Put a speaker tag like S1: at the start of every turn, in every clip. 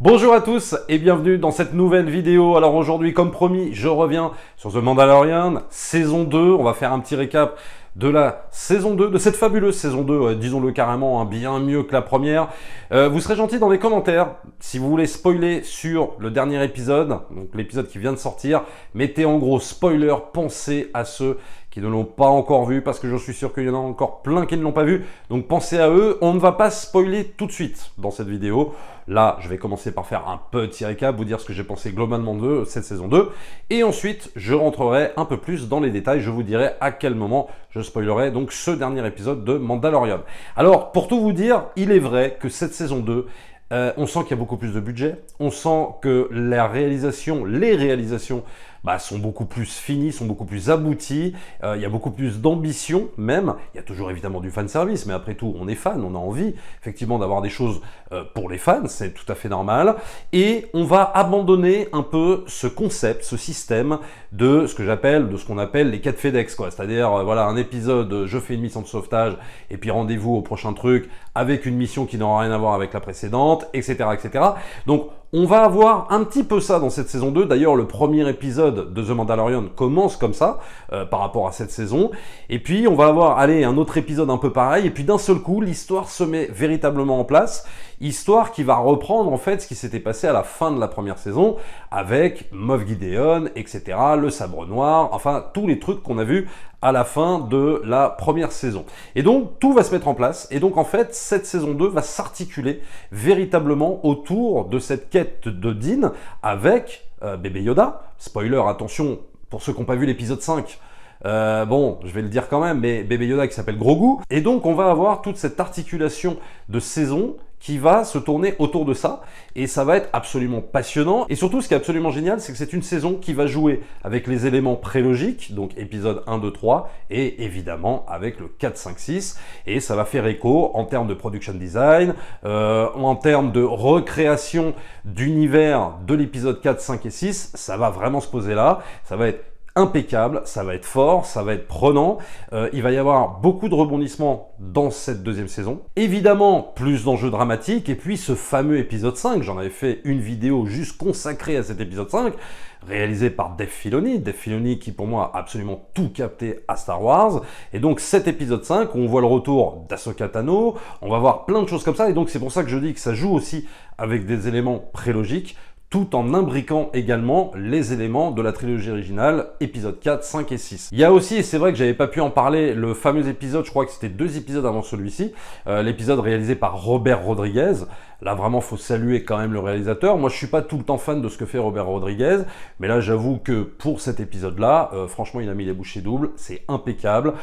S1: Bonjour à tous et bienvenue dans cette nouvelle vidéo. Alors aujourd'hui, comme promis, je reviens sur The Mandalorian, saison 2. On va faire un petit récap de la saison 2, de cette fabuleuse saison 2, disons-le carrément, bien mieux que la première. Vous serez gentils dans les commentaires, si vous voulez spoiler sur le dernier épisode, donc l'épisode qui vient de sortir, mettez en gros spoiler, pensez à ceux qui ne l'ont pas encore vu, parce que je suis sûr qu'il y en a encore plein qui ne l'ont pas vu, donc pensez à eux. On ne va pas spoiler tout de suite dans cette vidéo. Là, je vais commencer par faire un petit récap, vous dire ce que j'ai pensé globalement de cette saison 2, et ensuite, je rentrerai un peu plus dans les détails, je vous dirai à quel moment je spoilerai donc ce dernier épisode de Mandalorian. Alors, pour tout vous dire, il est vrai que cette saison 2, on sent qu'il y a beaucoup plus de budget, on sent que les réalisations sont beaucoup plus finies, sont beaucoup plus abouties, il y a beaucoup plus d'ambition même, il y a toujours évidemment du fanservice, mais après tout, on est fan, on a envie effectivement d'avoir des choses pour les fans, c'est tout à fait normal, et on va abandonner un peu ce concept, ce système de ce qu'on appelle les 4 FedEx, quoi. C'est-à-dire, voilà, un épisode, je fais une mission de sauvetage, et puis rendez-vous au prochain truc, avec une mission qui n'aura rien à voir avec la précédente, etc., etc. Donc, on va avoir un petit peu ça dans cette saison 2. D'ailleurs, le premier épisode de The Mandalorian commence comme ça, par rapport à cette saison. Et puis, on va avoir, un autre épisode un peu pareil. Et puis, d'un seul coup, l'histoire se met véritablement en place. Histoire qui va reprendre, en fait, ce qui s'était passé à la fin de la première saison, avec Moff Gideon, etc., le sabre noir, enfin, tous les trucs qu'on a vus à la fin de la première saison. Et donc, tout va se mettre en place. Et donc, en fait, cette saison 2 va s'articuler véritablement autour de cette quête de Din avec bébé Yoda. Spoiler, attention, pour ceux qui n'ont pas vu l'épisode 5, bon, je vais le dire quand même, mais bébé Yoda qui s'appelle Grogu. Et donc, on va avoir toute cette articulation de saison qui va se tourner autour de ça, et ça va être absolument passionnant. Et surtout, ce qui est absolument génial, c'est que c'est une saison qui va jouer avec les éléments prélogiques, donc épisode 1, 2, 3, et évidemment avec le 4, 5, 6, et ça va faire écho en termes de production design, en termes de recréation d'univers de l'épisode 4, 5 et 6, ça va vraiment se poser là, ça va être impeccable, ça va être fort, ça va être prenant, il va y avoir beaucoup de rebondissements dans cette deuxième saison. Évidemment, plus d'enjeux dramatiques, et puis ce fameux épisode 5, j'en avais fait une vidéo juste consacrée à cet épisode 5, réalisé par Dave Filoni qui pour moi a absolument tout capté à Star Wars, et donc cet épisode 5, où on voit le retour d'Ahsoka Tano, on va voir plein de choses comme ça, et donc c'est pour ça que je dis que ça joue aussi avec des éléments prélogiques, tout en imbriquant également les éléments de la trilogie originale, épisode 4, 5 et 6. Il y a aussi, et c'est vrai que j'avais pas pu en parler, le fameux épisode, je crois que c'était 2 épisodes avant celui-ci, l'épisode réalisé par Robert Rodriguez. Là, vraiment, faut saluer quand même le réalisateur. Moi, je suis pas tout le temps fan de ce que fait Robert Rodriguez, mais là, j'avoue que pour cet épisode-là, franchement, il a mis les bouchées doubles, c'est impeccable.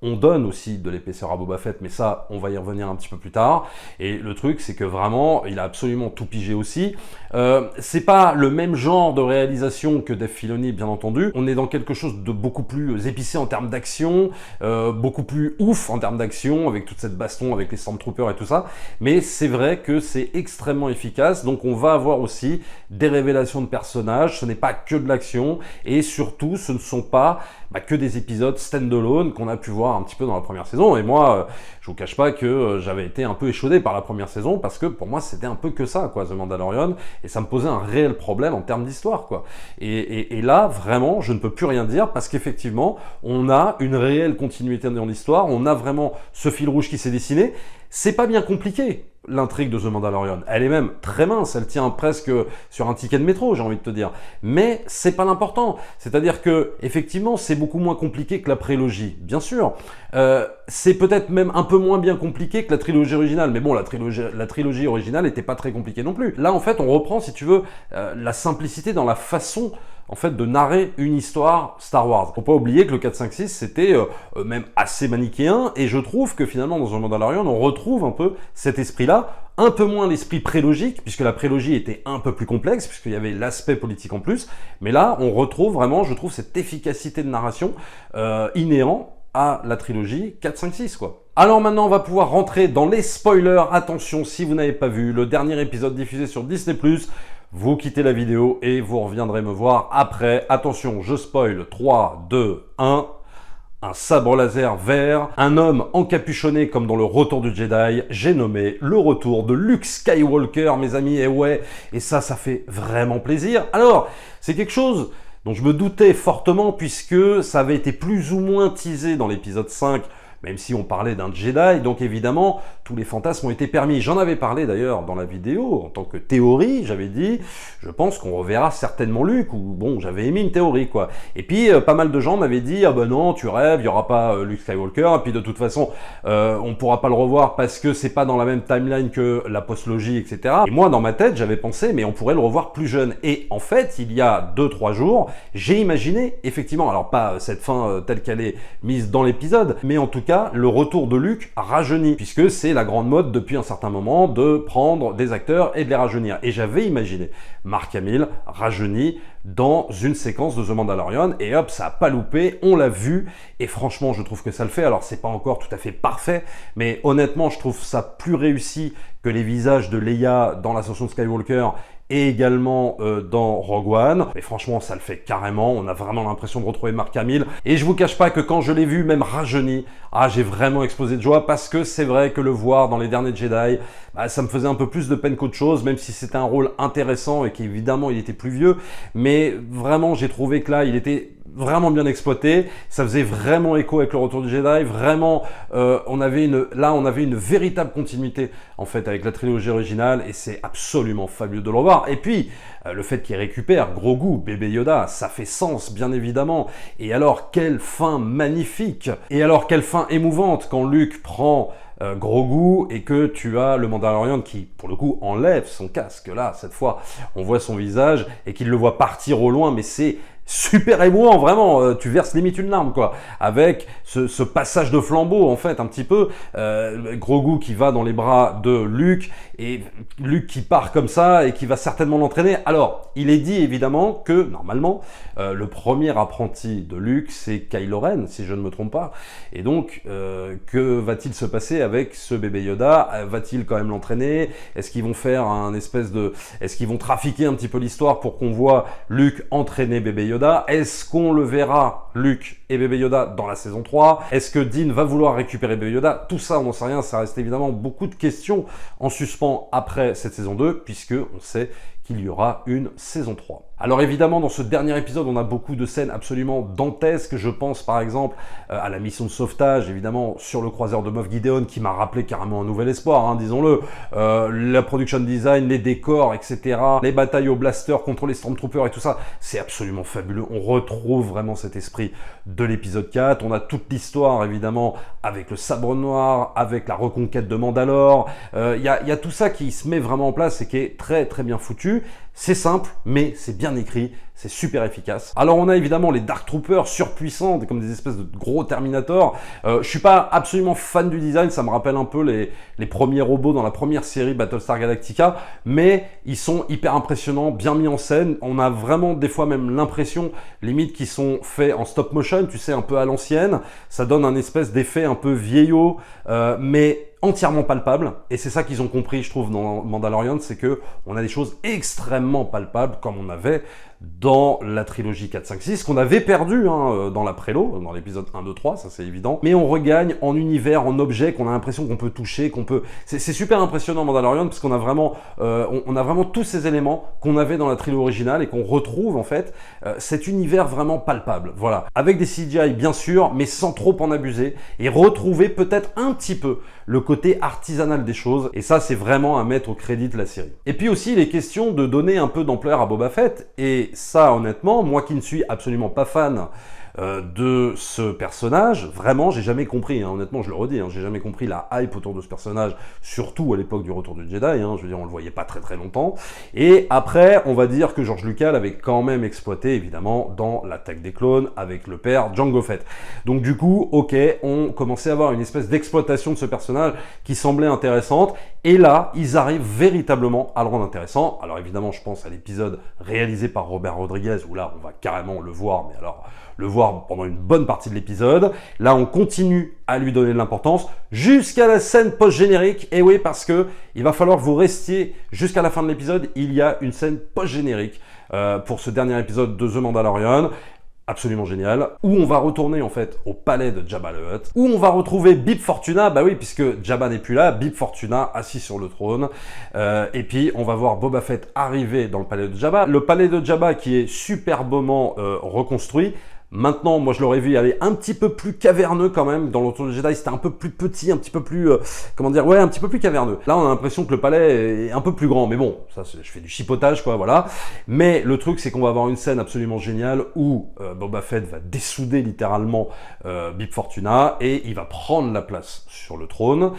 S1: On donne aussi de l'épaisseur à Boba Fett, mais ça, on va y revenir un petit peu plus tard. Et le truc, c'est que vraiment, il a absolument tout pigé aussi. C'est pas le même genre de réalisation que Dave Filoni, bien entendu. On est dans quelque chose de beaucoup plus épicé en termes d'action, beaucoup plus ouf en termes d'action, avec toute cette baston, avec les Stormtroopers et tout ça. Mais c'est vrai que c'est extrêmement efficace, donc on va avoir aussi des révélations de personnages, ce n'est pas que de l'action, et surtout, ce ne sont pas que des épisodes stand-alone qu'on a pu voir un petit peu dans la première saison. Et moi, je vous cache pas que j'avais été un peu échaudé par la première saison, parce que pour moi, c'était un peu que ça, quoi, The Mandalorian, et ça me posait un réel problème en termes d'histoire, quoi. Et là, vraiment, je ne peux plus rien dire, parce qu'effectivement, on a une réelle continuité dans l'histoire, on a vraiment ce fil rouge qui s'est dessiné. C'est pas bien compliqué, l'intrigue de The Mandalorian. Elle est même très mince, elle tient presque sur un ticket de métro, j'ai envie de te dire. Mais c'est pas l'important. C'est-à-dire que, effectivement, c'est beaucoup moins compliqué que la prélogie, bien sûr. C'est peut-être même un peu moins bien compliqué que la trilogie originale. Mais bon, la trilogie originale n'était pas très compliquée non plus. Là, en fait, on reprend, si tu veux, la simplicité dans la façon en fait, de narrer une histoire Star Wars. Faut pas oublier que le 4, 5, 6, c'était même assez manichéen, et je trouve que finalement, dans The Mandalorian, on retrouve un peu cet esprit-là, un peu moins l'esprit prélogique, puisque la prélogie était un peu plus complexe, puisqu'il y avait l'aspect politique en plus, mais là, on retrouve vraiment, je trouve, cette efficacité de narration inhérent à la trilogie 4, 5, 6, quoi. Alors maintenant, on va pouvoir rentrer dans les spoilers. Attention, si vous n'avez pas vu le dernier épisode diffusé sur Disney+, vous quittez la vidéo et vous reviendrez me voir après. Attention, je spoil. 3, 2, 1... un sabre laser vert, un homme encapuchonné comme dans le Retour du Jedi. J'ai nommé le retour de Luke Skywalker, mes amis, et ouais, et ça fait vraiment plaisir. Alors, c'est quelque chose dont je me doutais fortement puisque ça avait été plus ou moins teasé dans l'épisode 5, même si on parlait d'un Jedi, donc évidemment, tous les fantasmes ont été permis. J'en avais parlé d'ailleurs dans la vidéo, en tant que théorie, j'avais dit, je pense qu'on reverra certainement Luke, ou bon, j'avais émis une théorie, quoi. Et puis, pas mal de gens m'avaient dit, ah ben non, tu rêves, il n'y aura pas Luke Skywalker, et puis de toute façon, on ne pourra pas le revoir parce que c'est pas dans la même timeline que la postlogie, etc. Et moi, dans ma tête, j'avais pensé, mais on pourrait le revoir plus jeune. Et en fait, il y a 2-3 jours, j'ai imaginé, effectivement, alors pas cette fin telle qu'elle est mise dans l'épisode, mais en tout cas, le retour de Luke rajeuni, puisque c'est la grande mode depuis un certain moment de prendre des acteurs et de les rajeunir. Et j'avais imaginé Mark Hamill rajeuni dans une séquence de The Mandalorian, et hop, ça a pas loupé, on l'a vu, et franchement, je trouve que ça le fait. Alors, c'est pas encore tout à fait parfait, mais honnêtement, je trouve ça plus réussi que les visages de Leia dans l'Ascension de Skywalker et également dans Rogue One. Mais franchement, ça le fait carrément. On a vraiment l'impression de retrouver Mark Hamill. Et je vous cache pas que quand je l'ai vu, même rajeuni, j'ai vraiment explosé de joie parce que c'est vrai que le voir dans les derniers Jedi, ça me faisait un peu plus de peine qu'autre chose, même si c'était un rôle intéressant et qu'évidemment, il était plus vieux. Mais vraiment, j'ai trouvé que là, il était vraiment bien exploité, ça faisait vraiment écho avec le Retour du Jedi, vraiment, on avait une véritable continuité en fait avec la trilogie originale et c'est absolument fabuleux de le revoir. Et puis, le fait qu'il récupère Grogu, bébé Yoda, ça fait sens bien évidemment. Et alors, quelle fin magnifique! Et alors, quelle fin émouvante quand Luke prend Grogu et que tu as le Mandalorian qui, pour le coup, enlève son casque. Là, cette fois, on voit son visage et qu'il le voit partir au loin, mais c'est super émouvant, vraiment, tu verses limite une larme, quoi, avec ce passage de flambeau, en fait, un petit peu, Grogu qui va dans les bras de Luke, et Luke qui part comme ça, et qui va certainement l'entraîner. Alors, il est dit, évidemment, que, normalement, le premier apprenti de Luke, c'est Kylo Ren, si je ne me trompe pas, et donc, que va-t-il se passer avec ce bébé Yoda? Va-t-il quand même l'entraîner? Est-ce qu'ils vont faire est-ce qu'ils vont trafiquer un petit peu l'histoire pour qu'on voit Luke entraîner bébé Yoda? Est-ce qu'on le verra, Luke et bébé Yoda, dans la saison 3? Est-ce que Dean va vouloir récupérer bébé Yoda? Tout ça, on n'en sait rien, ça reste évidemment beaucoup de questions en suspens après cette saison 2, puisque on sait qu'il y aura une saison 3. Alors évidemment, dans ce dernier épisode, on a beaucoup de scènes absolument dantesques. Je pense par exemple à la mission de sauvetage, évidemment, sur le croiseur de Moff Gideon, qui m'a rappelé carrément un nouvel espoir, hein, disons-le. La production design, les décors, etc. Les batailles au blaster contre les Stormtroopers et tout ça, c'est absolument fabuleux. On retrouve vraiment cet esprit de l'épisode 4. On a toute l'histoire, évidemment, avec le sabre noir, avec la reconquête de Mandalore. Il y a tout ça qui se met vraiment en place et qui est très très bien foutu. C'est simple, mais c'est bien écrit, c'est super efficace. Alors on a évidemment les Dark Troopers surpuissants, comme des espèces de gros Terminator. Je suis pas absolument fan du design, ça me rappelle un peu les premiers robots dans la première série Battlestar Galactica, mais ils sont hyper impressionnants, bien mis en scène. On a vraiment des fois même l'impression, limite, qu'ils sont faits en stop motion, tu sais, un peu à l'ancienne. Ça donne un espèce d'effet un peu vieillot, mais entièrement palpable, et c'est ça qu'ils ont compris, je trouve, dans Mandalorian, c'est que on a des choses extrêmement palpables, comme on avait dans la trilogie 4, 5, 6, qu'on avait perdu dans la prélo, dans l'épisode 1, 2, 3, ça c'est évident, mais on regagne en univers, en objet, qu'on a l'impression qu'on peut toucher, qu'on peut... C'est super impressionnant Mandalorian, parce qu'on a vraiment, on a vraiment tous ces éléments qu'on avait dans la trilogie originale, et qu'on retrouve en fait cet univers vraiment palpable, voilà, avec des CGI bien sûr, mais sans trop en abuser, et retrouver peut-être un petit peu le côté artisanal des choses, et ça c'est vraiment à mettre au crédit de la série. Et puis aussi il est question de donner un peu d'ampleur à Boba Fett, et ça honnêtement, moi qui ne suis absolument pas fan de ce personnage, vraiment j'ai jamais compris, honnêtement je le redis, j'ai jamais compris la hype autour de ce personnage, surtout à l'époque du Retour du Jedi, je veux dire on le voyait pas très très longtemps, et après on va dire que George Lucas l'avait quand même exploité évidemment dans l'Attaque des clones avec le père Jango Fett. Donc du coup, ok, on commençait à avoir une espèce d'exploitation de ce personnage qui semblait intéressante, et là ils arrivent véritablement à le rendre intéressant. Alors évidemment je pense à l'épisode réalisé par Robert Rodriguez, où là on va carrément le voir, mais alors le voir pendant une bonne partie de l'épisode. Là, on continue à lui donner de l'importance jusqu'à la scène post-générique. Et oui, parce que il va falloir que vous restiez jusqu'à la fin de l'épisode. Il y a une scène post-générique pour ce dernier épisode de The Mandalorian. absolument génial, où on va retourner en fait au palais de Jabba the Hutt, où on va retrouver Bib Fortuna, bah oui, puisque Jabba n'est plus là, Bib Fortuna assis sur le trône, et puis on va voir Boba Fett arriver dans le palais de Jabba, le palais de Jabba qui est superbement reconstruit. Maintenant, moi je l'aurais vu aller un petit peu plus caverneux quand même. Dans le Retour de Jedi, c'était un peu plus petit, un petit peu plus, comment dire, ouais, un petit peu plus caverneux. Là, on a l'impression que le palais est un peu plus grand, mais bon, ça, je fais du chipotage, quoi, voilà. Mais le truc, c'est qu'on va avoir une scène absolument géniale où Boba Fett va dessouder littéralement Bib Fortuna et il va prendre la place sur le trône.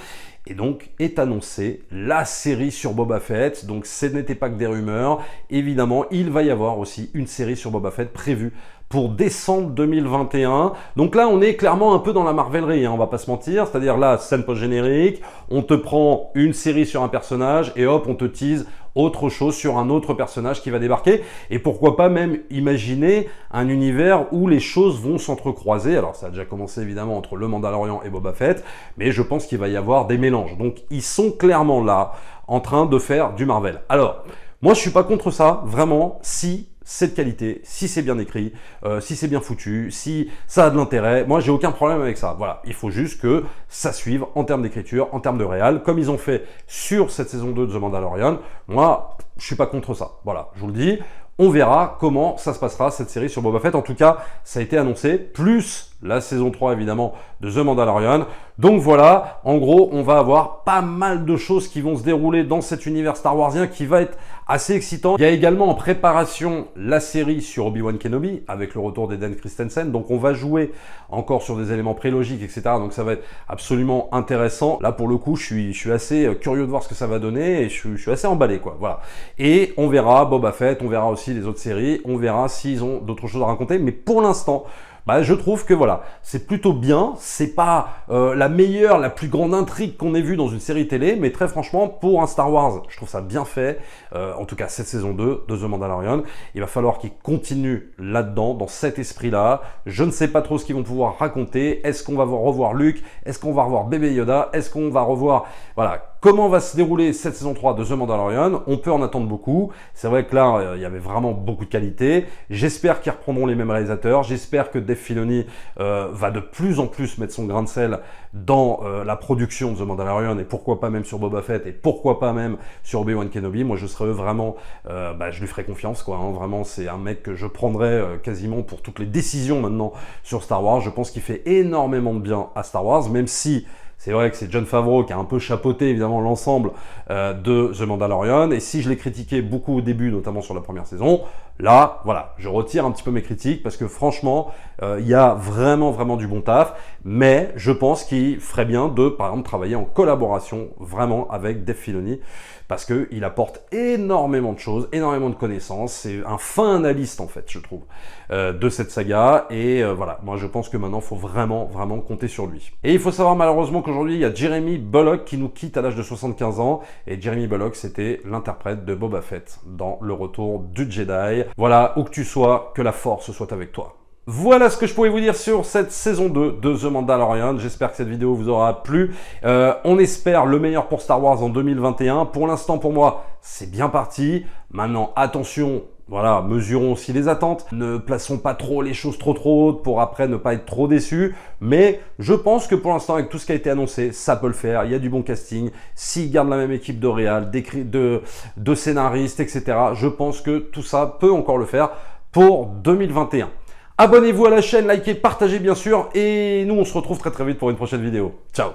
S1: Et donc est annoncée la série sur Boba Fett. Donc ce n'était pas que des rumeurs. Évidemment, il va y avoir aussi une série sur Boba Fett prévue pour décembre 2021. Donc là, on est clairement un peu dans la Marvelerie, hein, on va pas se mentir. C'est-à-dire là, scène post-générique, on te prend une série sur un personnage et hop, on te tease autre chose sur un autre personnage qui va débarquer. Et pourquoi pas même imaginer un univers où les choses vont s'entrecroiser. Alors ça a déjà commencé évidemment entre le Mandalorian et Boba Fett, mais je pense qu'il va y avoir des mélanges. Donc ils sont clairement là en train de faire du Marvel. Alors, moi je suis pas contre ça, vraiment, si c'est de qualité, si c'est bien écrit, si c'est bien foutu, si ça a de l'intérêt, moi j'ai aucun problème avec ça. Voilà, il faut juste que ça suive en termes d'écriture, en termes de réal, comme ils ont fait sur cette saison 2 de The Mandalorian. Moi, je suis pas contre ça. Voilà, je vous le dis. On verra comment ça se passera cette série sur Boba Fett. En tout cas, ça a été annoncé, plus la saison 3 évidemment de The Mandalorian. Donc voilà, en gros, on va avoir pas mal de choses qui vont se dérouler dans cet univers Star Warsien qui va être assez excitant. Il y a également en préparation la série sur Obi-Wan Kenobi avec le retour d'Hayden Christensen. Donc on va jouer encore sur des éléments prélogiques, etc. Donc ça va être absolument intéressant. Là pour le coup, je suis assez curieux de voir ce que ça va donner et je suis assez emballé, quoi. Voilà. Et on verra Boba Fett, on verra aussi les autres séries, on verra s'ils ont d'autres choses à raconter. Mais pour l'instant, bah, je trouve que voilà, c'est plutôt bien, c'est pas la meilleure, la plus grande intrigue qu'on ait vue dans une série télé, mais très franchement, pour un Star Wars, je trouve ça bien fait, en tout cas cette saison 2 de The Mandalorian, il va falloir qu'ils continuent là-dedans, dans cet esprit-là, je ne sais pas trop ce qu'ils vont pouvoir raconter, est-ce qu'on va revoir Luke, est-ce qu'on va revoir bébé Yoda, est-ce qu'on va revoir, voilà, comment va se dérouler cette saison 3 de The Mandalorian? On peut en attendre beaucoup. C'est vrai que là, il y avait vraiment beaucoup de qualité. J'espère qu'ils reprendront les mêmes réalisateurs. J'espère que Dave Filoni va de plus en plus mettre son grain de sel dans la production de The Mandalorian et pourquoi pas même sur Boba Fett et pourquoi pas même sur Obi-Wan Kenobi. Moi, je serais vraiment, je lui ferai confiance, quoi. Hein. Vraiment, c'est un mec que je prendrais quasiment pour toutes les décisions maintenant sur Star Wars. Je pense qu'il fait énormément de bien à Star Wars, même si c'est vrai que c'est Jon Favreau qui a un peu chapeauté évidemment l'ensemble de The Mandalorian. Et si je l'ai critiqué beaucoup au début, notamment sur la première saison, là, voilà, je retire un petit peu mes critiques parce que franchement, il y a vraiment du bon taf. Mais je pense qu'il ferait bien de, par exemple, travailler en collaboration vraiment avec Dave Filoni parce qu'il apporte énormément de choses, énormément de connaissances. C'est un fin analyste en fait, je trouve, de cette saga. Et voilà, moi je pense que maintenant, il faut vraiment compter sur lui. Et il faut savoir malheureusement qu'aujourd'hui, il y a Jeremy Bulloch qui nous quitte à l'âge de 75 ans. Et Jeremy Bulloch, c'était l'interprète de Boba Fett dans Le Retour du Jedi. Voilà, où que tu sois, que la force soit avec toi. Voilà ce que je pouvais vous dire sur cette saison 2 de The Mandalorian. J'espère que cette vidéo vous aura plu. On espère le meilleur pour Star Wars en 2021. Pour l'instant, pour moi, c'est bien parti. Maintenant, attention, voilà, mesurons aussi les attentes. Ne plaçons pas trop les choses trop hautes pour après ne pas être trop déçus. Mais je pense que pour l'instant, avec tout ce qui a été annoncé, ça peut le faire. Il y a du bon casting. S'ils gardent la même équipe de réal, de scénaristes, etc., je pense que tout ça peut encore le faire pour 2021. Abonnez-vous à la chaîne, likez, partagez bien sûr, et nous on se retrouve très vite pour une prochaine vidéo. Ciao!